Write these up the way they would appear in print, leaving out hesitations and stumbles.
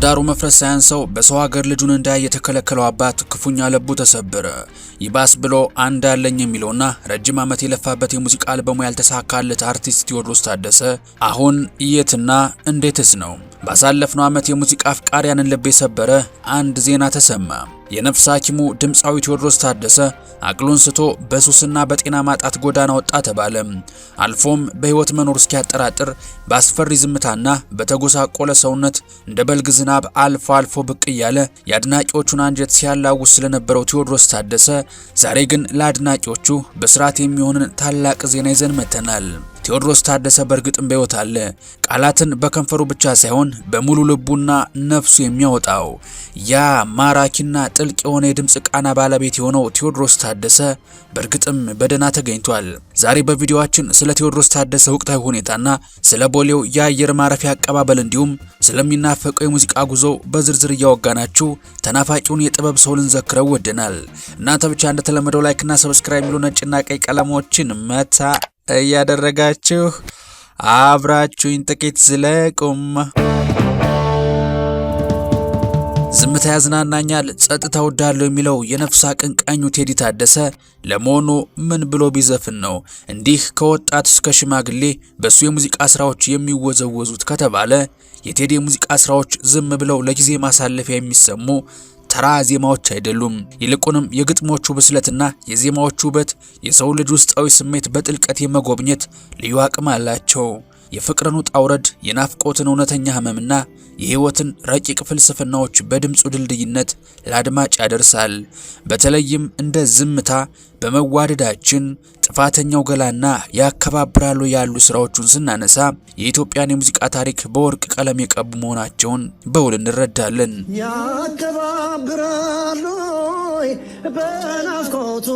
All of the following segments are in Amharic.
የትዳሩ መፍረስ ሳያንሰው በሰው ሀገር ልጁን እንዳይ የተከለከለው አባት ክፉኛ ልቡ ተሰበረ። ይባስ ብሎ አንድ አለኝ የሚለውና ረጅም ዓመት የለፋበት የሙዚቃ አልበሙ ያልተሳካለት አርቲስት ቴዎድሮስ ታደሰ አሁን የትና እንዴትስ ነው? ባሳለፍነው ዓመት የሙዚቃ አፍቃሪያንን ልብ የሰበረ አንድ ዜና ተሰማ። የነፍስ ሐኪሙ ድምፃዊ ቴዎድሮስ ታደሰ አቅሉን ስቶ በሱስና በጤና ማጣት ጎዳና ወጣ ተባለ። አልፎም በህይወት መኖር እስኪያጠራጥር በአስፈሪ ዝምታና በተጎሳቆለ ሰውነት እንደ በልግ ዝናብ አልፎ አልፎ ብቅ እያለ የአድናቂዎቹን አንጀት ሲያላውስ ስለነበረው ቴዎድሮስ ታደሰ ዛሬ ግን ለአድናቂዎቹ በስርዓት የሚሆንን ታላቅ ዜና ይዘን መተናል። ቴዎድሮስ ታደሰ በእርግጥም በህይወት አለ። ቃላትን በከንፈሩ ብቻ ሳይሆን በሙሉ ልቡና ነፍሱ የሚያወጣው ያ ማራኪና ጥልቅ የሆነ የድምጽ ቃና ባለቤት የሆነው ቴዎድሮስ ታደሰ በእርግጥም በደህና ተገኝቷል። ዛሬ በቪዲዮአችን ስለ ቴዎድሮስ ታደሰ ወቅታዊ ሁኔታና ስለ ቦሌው የአየር ማረፊያ አቀባበል እንዲሁም ስለሚናፈቀው የሙዚቃ ጉዞ በዝርዝር እያወጋናችሁ ተናፋቂውን የጥበብ ሰው ልንዘክረው ወደናል። እናንተ ብቻ እንደተለመደው ላይክና ሰብስክራይብ የሚሉ ነጭና ቀይ ቀለሞችን መታ እያደረጋችሁ አብራችሁኝ ጥቂት ዝለቁም። ዝምታ ያዝናናኛል፣ ጸጥታ ወዳለው የሚለው የነፍስ አቀንቃኙ ቴዲ ታደሰ ለመሆኑ ምን ብሎ ቢዘፍን ነው እንዲህ ከወጣት እስከ ሽማግሌ በሱ የሙዚቃ ስራዎች የሚወዘወዙት ከተባለ የቴዲ የሙዚቃ ስራዎች ዝም ብለው ለጊዜ ማሳለፊያ የሚሰሙ ተራ ዜማዎች አይደሉም። ይልቁንም የግጥሞቹ ብስለትና የዜማዎቹ ውበት የሰው ልጅ ውስጣዊ ስሜት በጥልቀት የመጎብኘት ልዩ አቅም አላቸው። የፍቅርን ውጣ ውረድ፣ የናፍቆትን እውነተኛ ህመምና የህይወትን ረቂቅ ፍልስፍናዎች በድምጹ ድልድይነት ለአድማጭ ያደርሳል። በተለይም እንደ ዝምታ፣ በመዋደዳችን፣ ጥፋተኛው ገላና ያከባብራሉ ያሉ ስራዎቹን ስናነሳ የኢትዮጵያን የሙዚቃ ታሪክ በወርቅ ቀለም የቀቡ መሆናቸውን በውል እንረዳለን። ያከባብራሉ በናፍቆቱ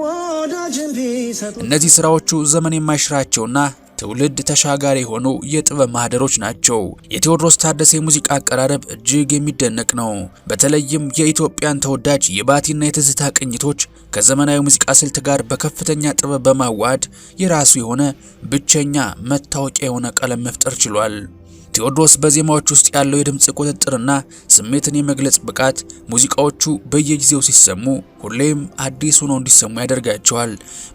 ወዳጅን ቢሰጡ እነዚህ ስራዎቹ ዘመን የማይሽራቸውና ትውልድ ተሻጋሪ የሆኑ የጥበብ ማህደሮች ናቸው። የቴዎድሮስ ታደሰ የሙዚቃ አቀራረብ እጅግ የሚደነቅ ነው። በተለይም የኢትዮጵያን ተወዳጅ የባቲና የትዝታ ቅኝቶች ከዘመናዊ ሙዚቃ ስልት ጋር በከፍተኛ ጥበብ በማዋሃድ የራሱ የሆነ ብቸኛ መታወቂያ የሆነ ቀለም መፍጠር ችሏል። ቴዎድሮስ በዜማዎች ውስጥ ያለው የድምጽ ቁጥጥርና ስሜትን የመግለጽ ብቃት ሙዚቃዎቹ በየጊዜው ሲሰሙ ሁሌም አዲስ ሆነው እንዲሰሙ ያደርጋቸዋል።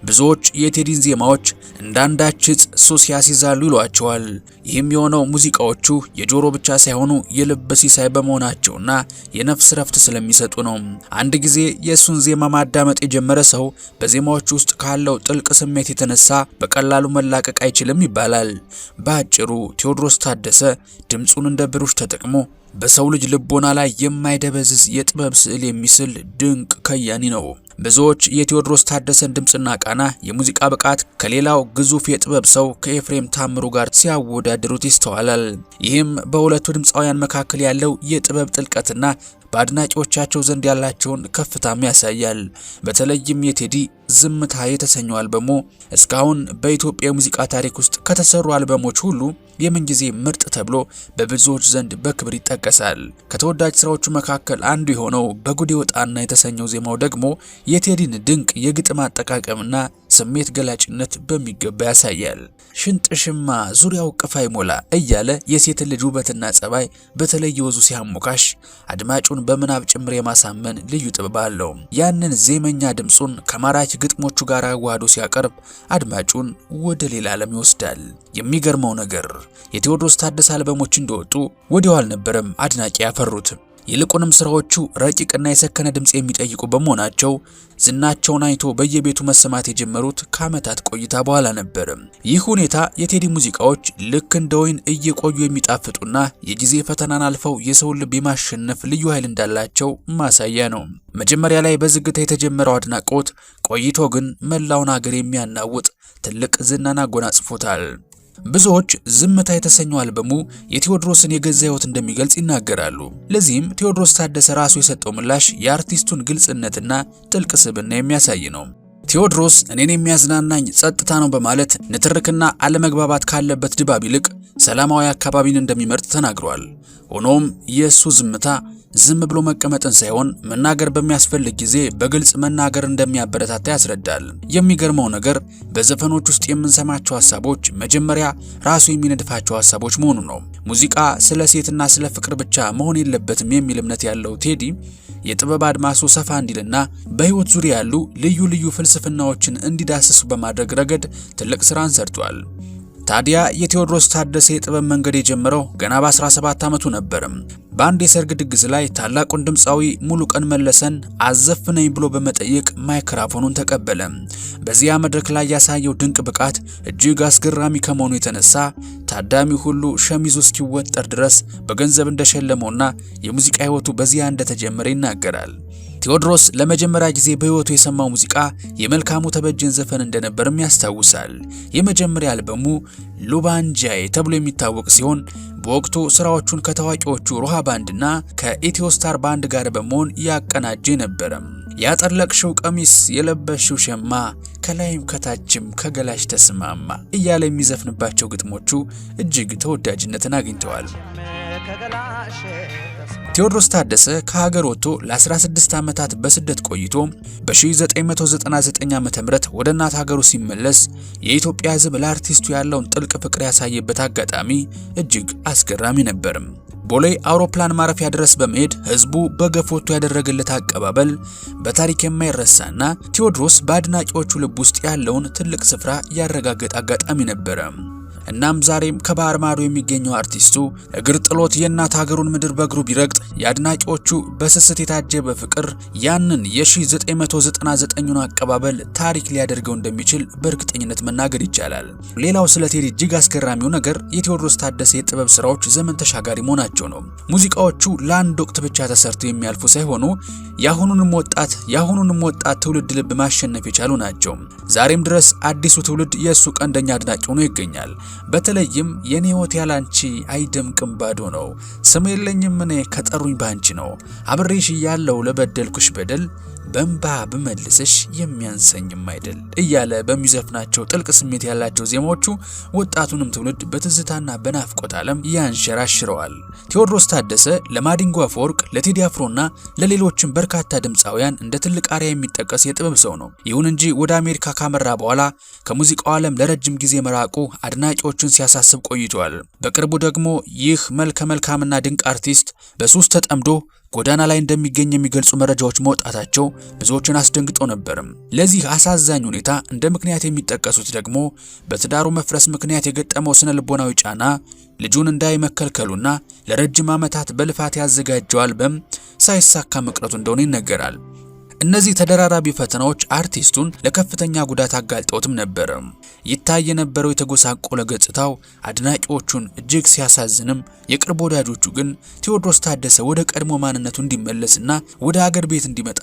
ብዙዎች የቴዲን ዜማዎች እንዳንዳች ዕፅ ሱስ ያስይዛሉ ይሏቸዋል። ይህም የሆነው ሙዚቃዎቹ የጆሮ ብቻ ሳይሆኑ የልብ ሲሳይ በመሆናቸውና የነፍስ ረፍት ስለሚሰጡ ነው። አንድ ጊዜ የእሱን ዜማ ማዳመጥ የጀመረ ሰው በዜማዎቹ ውስጥ ካለው ጥልቅ ስሜት የተነሳ በቀላሉ መላቀቅ አይችልም ይባላል። በአጭሩ ቴዎድሮስ ታደሰ ድምጹን እንደ ብሩሽ ተጠቅሞ በሰው ልጅ ልቦና ላይ የማይደበዝዝ የጥበብ ስዕል የሚስል ድንቅ ከያኒ ነው። ብዙዎች የቴዎድሮስ ታደሰን ድምጽና ቃና የሙዚቃ ብቃት ከሌላው ግዙፍ የጥበብ ሰው ከኤፍሬም ታምሩ ጋር ሲያወዳድሩት ይስተዋላል። ይህም በሁለቱ ድምፃውያን መካከል ያለው የጥበብ ጥልቀትና በአድናቂዎቻቸው ዘንድ ያላቸውን ከፍታም ያሳያል። በተለይም የቴዲ ዝምታ የተሰኘው አልበሙ እስካሁን በኢትዮጵያ ሙዚቃ ታሪክ ውስጥ ከተሰሩ አልበሞች ሁሉ የምንጊዜ ምርጥ ተብሎ በብዙዎች ዘንድ በክብር ይጠቀሳል። ከተወዳጅ ስራዎቹ መካከል አንዱ የሆነው በጉድ ወጣና የተሰኘው ዜማው ደግሞ የቴዲን ድንቅ የግጥም አጠቃቀምና ስሜት ገላጭነት በሚገባ ያሳያል። ሽንጥሽማ ዙሪያው ቅፋይ ሞላ እያለ የሴት ልጅ ውበትና ጸባይ በተለየ ወዙ ሲያሞካሽ አድማጩን በምናብ ጭምር የማሳመን ልዩ ጥበብ አለው። ያንን ዜመኛ ድምጹን ከማራኪ ግጥሞቹ ጋር አዋህዶ ሲያቀርብ አድማጩን ወደ ሌላ ዓለም ይወስዳል። የሚገርመው ነገር የቴዎድሮስ ታደሰ አልበሞች እንደወጡ ወዲያው አልነበረም አድናቂ ያፈሩት። ይልቁንም ስራዎቹ ረቂቅና የሰከነ ድምጽ የሚጠይቁ በመሆናቸው ዝናቸውን አይቶ በየቤቱ መሰማት የጀመሩት ከዓመታት ቆይታ በኋላ ነበር። ይህ ሁኔታ የቴዲ ሙዚቃዎች ልክ እንደ ወይን እየቆዩ የሚጣፍጡና የጊዜ ፈተናን አልፈው የሰውን ልብ የማሸነፍ ልዩ ኃይል እንዳላቸው ማሳያ ነው። መጀመሪያ ላይ በዝግታ የተጀመረው አድናቆት ቆይቶ ግን መላውን ሀገር የሚያናውጥ ትልቅ ዝናን አጎናጽፎታል። ብዙዎች ዝምታ የተሰኘው አልበሙ የቴዎድሮስን የገዛ ህይወት እንደሚገልጽ ይናገራሉ። ለዚህም ቴዎድሮስ ታደሰ ራሱ የሰጠው ምላሽ የአርቲስቱን ግልጽነትና ጥልቅ ስብዕና የሚያሳይ ነው። ቴዎድሮስ እኔን የሚያዝናናኝ ጸጥታ ነው በማለት ንትርክና አለመግባባት ካለበት ድባብ ይልቅ ሰላማዊ አካባቢን እንደሚመርጥ ተናግሯል። ሆኖም የሱ ዝምታ ዝም ብሎ መቀመጥን ሳይሆን መናገር በሚያስፈልግ ጊዜ በግልጽ መናገር እንደሚያበረታታ ያስረዳል። የሚገርመው ነገር በዘፈኖች ውስጥ የምንሰማቸው ሐሳቦች መጀመሪያ ራሱ የሚነድፋቸው ሐሳቦች መሆኑ ነው። ሙዚቃ ስለ ሴትና ስለ ፍቅር ብቻ መሆን የለበትም የሚል እምነት ያለው ቴዲ የጥበብ አድማሱ ሰፋ እንዲልና በህይወት ዙሪያ ያሉ ልዩ ልዩ ፍልስፍናዎችን እንዲዳስሱ በማድረግ ረገድ ትልቅ ስራን ሰርቷል። ታዲያ የቴዎድሮስ ታደሰ የጥበብ መንገድ የጀመረው ገና በ17 ዓመቱ ነበር። በአንድ የሰርግ ድግስ ላይ ታላቁን ድምፃዊ ሙሉቀን መለሰን አዘፍነኝ ብሎ በመጠየቅ ማይክሮፎኑን ተቀበለ። በዚያ መድረክ ላይ ያሳየው ድንቅ ብቃት እጅግ አስገራሚ ከመሆኑ የተነሳ ታዳሚው ሁሉ ሸሚዙ እስኪወጠር ድረስ በገንዘብ እንደሸለመውና የሙዚቃ ህይወቱ በዚያ እንደተጀመረ ይናገራል። ቴዎድሮስ ለመጀመሪያ ጊዜ በህይወቱ የሰማው ሙዚቃ የመልካሙ ተበጀን ዘፈን እንደነበርም ያስታውሳል። የመጀመሪያ አልበሙ ሉባንጃይ ተብሎ የሚታወቅ ሲሆን በወቅቱ ስራዎቹን ከታዋቂዎቹ ሮሃ ባንድና ከኢትዮስታር ባንድ ጋር በመሆን ያቀናጀ ነበር። ያጠለቅሽው ቀሚስ የለበሽው ሸማ ከላይም ከታችም ከገላሽ ተስማማ እያለ የሚዘፍንባቸው ግጥሞቹ እጅግ ተወዳጅነትን አግኝተዋል። ቴዎድሮስ ታደሰ ከሀገር ወጥቶ ለ16 ዓመታት በስደት ቆይቶ በ1999 ዓ.ም ወደ እናት ሀገሩ ሲመለስ የኢትዮጵያ ሕዝብ ለአርቲስቱ ያለውን ጥልቅ ፍቅር ያሳየበት አጋጣሚ እጅግ አስገራሚ ነበር። ቦሌ አውሮፕላን ማረፊያ ድረስ በመሄድ ህዝቡ በገፍ ወጥቶ ያደረገለት አቀባበል በታሪክ የማይረሳና ቴዎድሮስ በአድናቂዎቹ ልብ ውስጥ ያለውን ትልቅ ስፍራ ያረጋገጠ አጋጣሚ ነበር። እናም ዛሬም ከባህር ማዶ የሚገኘው አርቲስቱ እግር ጥሎት የእናት ሀገሩን ምድር በእግሩ ቢረግጥ የአድናቂዎቹ በስስት የታጀበ ፍቅር ያንን የ1999ን አቀባበል ታሪክ ሊያደርገው እንደሚችል በእርግጠኝነት መናገር ይቻላል። ሌላው ስለ ቴዲ እጅግ አስገራሚው ነገር የቴዎድሮስ ታደሰ የጥበብ ስራዎች ዘመን ተሻጋሪ መሆናቸው ነው። ሙዚቃዎቹ ለአንድ ወቅት ብቻ ተሰርተው የሚያልፉ ሳይሆኑ የአሁኑንም ወጣት ትውልድ ልብ ማሸነፍ የቻሉ ናቸው። ዛሬም ድረስ አዲሱ ትውልድ የእሱ ቀንደኛ አድናቂ ሆኖ ይገኛል። በተለይም የኔ ህይወት ያላንቺ አይደምቅም ባዶ ነው፣ ስም የለኝም እኔ ከጠሩኝ ባንቺ ነው፣ አብሬሽ ያለው ለበደልኩሽ በደል በእንባ ብመልስሽ የሚያንሰኝም አይደል እያለ በሚዘፍናቸው ጥልቅ ስሜት ያላቸው ዜማዎቹ ወጣቱንም ትውልድ በትዝታና በናፍቆት ዓለም ያንሸራሽረዋል። ቴዎድሮስ ታደሰ ለማዲንጎ አፈወርቅ፣ ለቴዲ አፍሮና ለሌሎችም በርካታ ድምፃውያን እንደ ትልቅ አርአያ የሚጠቀስ የጥበብ ሰው ነው። ይሁን እንጂ ወደ አሜሪካ ካመራ በኋላ ከሙዚቃው ዓለም ለረጅም ጊዜ መራቁ አድናቂዎችን ሲያሳስብ ቆይቷል። በቅርቡ ደግሞ ይህ መልከ መልካምና ድንቅ አርቲስት በሱስ ተጠምዶ ጎዳና ላይ እንደሚገኝ የሚገልጹ መረጃዎች መውጣታቸው ብዙዎችን አስደንግጦ ነበር። ለዚህ አሳዛኝ ሁኔታ እንደ ምክንያት የሚጠቀሱት ደግሞ በትዳሩ መፍረስ ምክንያት የገጠመው ስነ ልቦናዊ ጫና፣ ልጁን እንዳይመከልከሉና ለረጅም ዓመታት በልፋት ያዘጋጀው አልበም ሳይሳካ መቅረቱ እንደሆነ ይነገራል። እነዚህ ተደራራቢ ፈተናዎች አርቲስቱን ለከፍተኛ ጉዳት አጋልጠውትም ነበር። ይታይ የነበረው የተጎሳቆለ ገጽታው አድናቂዎቹን እጅግ ሲያሳዝንም፣ የቅርብ ወዳጆቹ ግን ቴዎድሮስ ታደሰ ወደ ቀድሞ ማንነቱ እንዲመለስና ወደ ሀገር ቤት እንዲመጣ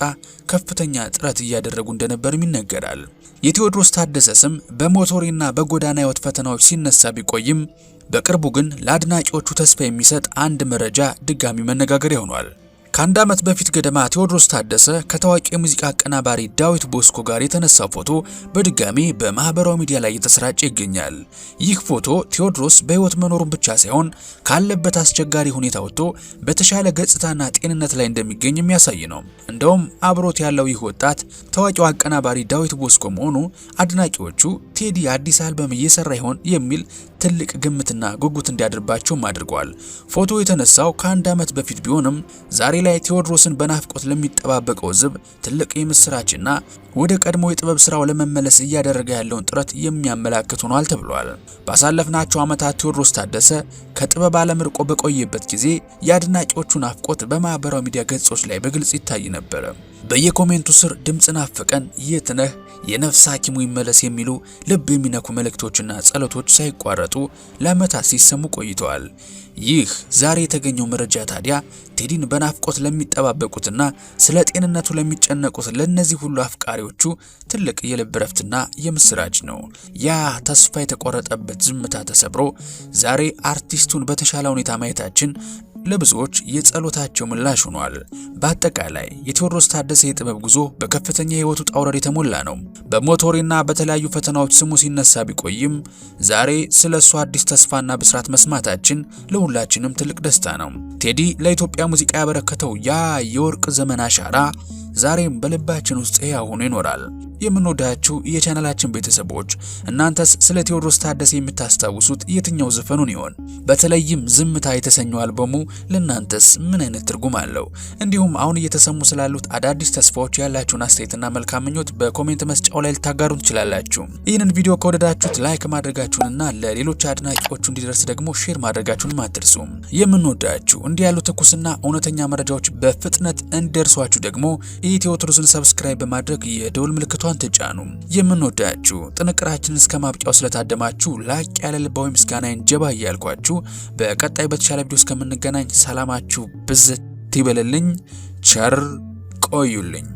ከፍተኛ ጥረት እያደረጉ እንደነበርም ይነገራል። የቴዎድሮስ ታደሰ ስም በሞቶሪና በጎዳና ህይወት ፈተናዎች ሲነሳ ቢቆይም በቅርቡ ግን ለአድናቂዎቹ ተስፋ የሚሰጥ አንድ መረጃ ድጋሚ መነጋገሪያ ሆኗል። ከአንድ ዓመት በፊት ገደማ ቴዎድሮስ ታደሰ ከታዋቂ የሙዚቃ አቀናባሪ ዳዊት ቦስኮ ጋር የተነሳው ፎቶ በድጋሚ በማህበራዊ ሚዲያ ላይ እየተሰራጨ ይገኛል። ይህ ፎቶ ቴዎድሮስ በህይወት መኖሩን ብቻ ሳይሆን ካለበት አስቸጋሪ ሁኔታ ወጥቶ በተሻለ ገጽታና ጤንነት ላይ እንደሚገኝ የሚያሳይ ነው። እንደውም አብሮት ያለው ይህ ወጣት ታዋቂው አቀናባሪ ዳዊት ቦስኮ መሆኑ አድናቂዎቹ ቴዲ አዲስ አልበም እየሰራ ይሆን የሚል ትልቅ ግምትና ጉጉት እንዲያድርባቸውም አድርጓል። ፎቶ የተነሳው ከአንድ ዓመት በፊት ቢሆንም ዛሬ ላይ ቴዎድሮስን በናፍቆት ለሚጠባበቀው ሕዝብ ትልቅ የምስራችና ወደ ቀድሞ የጥበብ ስራው ለመመለስ እያደረገ ያለውን ጥረት የሚያመላክት ሆኗል ተብሏል። ባሳለፍናቸው ዓመታት ቴዎድሮስ ታደሰ ከጥበብ ዓለም ርቆ በቆየበት ጊዜ የአድናቂዎቹ ናፍቆት በማህበራዊ ሚዲያ ገጾች ላይ በግልጽ ይታይ ነበር። በየኮሜንቱ ስር ድምጽ ናፈቀን፣ የት ነህ፣ የነፍስ ሐኪሙ ይመለስ የሚሉ ልብ የሚነኩ መልእክቶችና ጸሎቶች ሳይቋረጡ ለዓመታት ሲሰሙ ቆይተዋል። ይህ ዛሬ የተገኘው መረጃ ታዲያ ቴዲን በናፍቆት ለሚጠባበቁትና ስለ ጤንነቱ ለሚጨነቁት ለነዚህ ሁሉ አፍቃሪዎቹ ትልቅ የልብ ረፍትና የምስራች ነው። ያ ተስፋ የተቆረጠበት ዝምታ ተሰብሮ ዛሬ አርቲስቱን በተሻለ ሁኔታ ማየታችን ለብዙዎች የጸሎታቸው ምላሽ ሆኗል። በአጠቃላይ የቴዎድሮስ ታደሰ የጥበብ ጉዞ በከፍተኛ የህይወቱ ውጣ ውረድ የተሞላ ነው። በሞቶሪና በተለያዩ ፈተናዎች ስሙ ሲነሳ ቢቆይም ዛሬ ስለሱ አዲስ ተስፋና ብስራት መስማታችን ለሁላችንም ትልቅ ደስታ ነው። ቴዲ ለኢትዮጵያ ሙዚቃ ያበረከተው ያ የወርቅ ዘመን አሻራ ዛሬም በልባችን ውስጥ ሕያው ሆኖ ይኖራል። የምንወዳችሁ የቻናላችን ቤተሰቦች እናንተስ ስለ ቴዎድሮስ ታደሰ የምታስታውሱት የትኛው ዘፈኑን ይሆን? በተለይም ዝምታ የተሰኘው አልበሙ ለናንተስ ምን አይነት ትርጉም አለው? እንዲሁም አሁን እየተሰሙ ስላሉት አዳዲስ ተስፋዎች ያላችሁን አስተያየትና መልካም ምኞት በኮሜንት መስጫው ላይ ልታጋሩን ትችላላችሁ። ይህንን ቪዲዮ ከወደዳችሁት ላይክ ማድረጋችሁንና ለሌሎች አድናቂዎቹ እንዲደርስ ደግሞ ሼር ማድረጋችሁን አትርሱ። የምንወዳችሁ እንዲህ ያሉ ትኩስና እውነተኛ መረጃዎች በፍጥነት እንዲደርሷችሁ ደግሞ ኢትዮ ቱሪዝም ሰብስክራይብ በማድረግ የደውል ምልክቷን ተጫኑ። የምንወዳችሁ ጥንቅራችንን እስከ ማብቂያው ስለታደማችሁ ላቅ ያለ ልባዊ ምስጋናዬን ጀባ እያልኳችሁ በቀጣይ በተሻለ ቪዲዮ እስከምንገናኝ ሰላማችሁ ብዝት ይበልልኝ። ቸር ቆዩልኝ።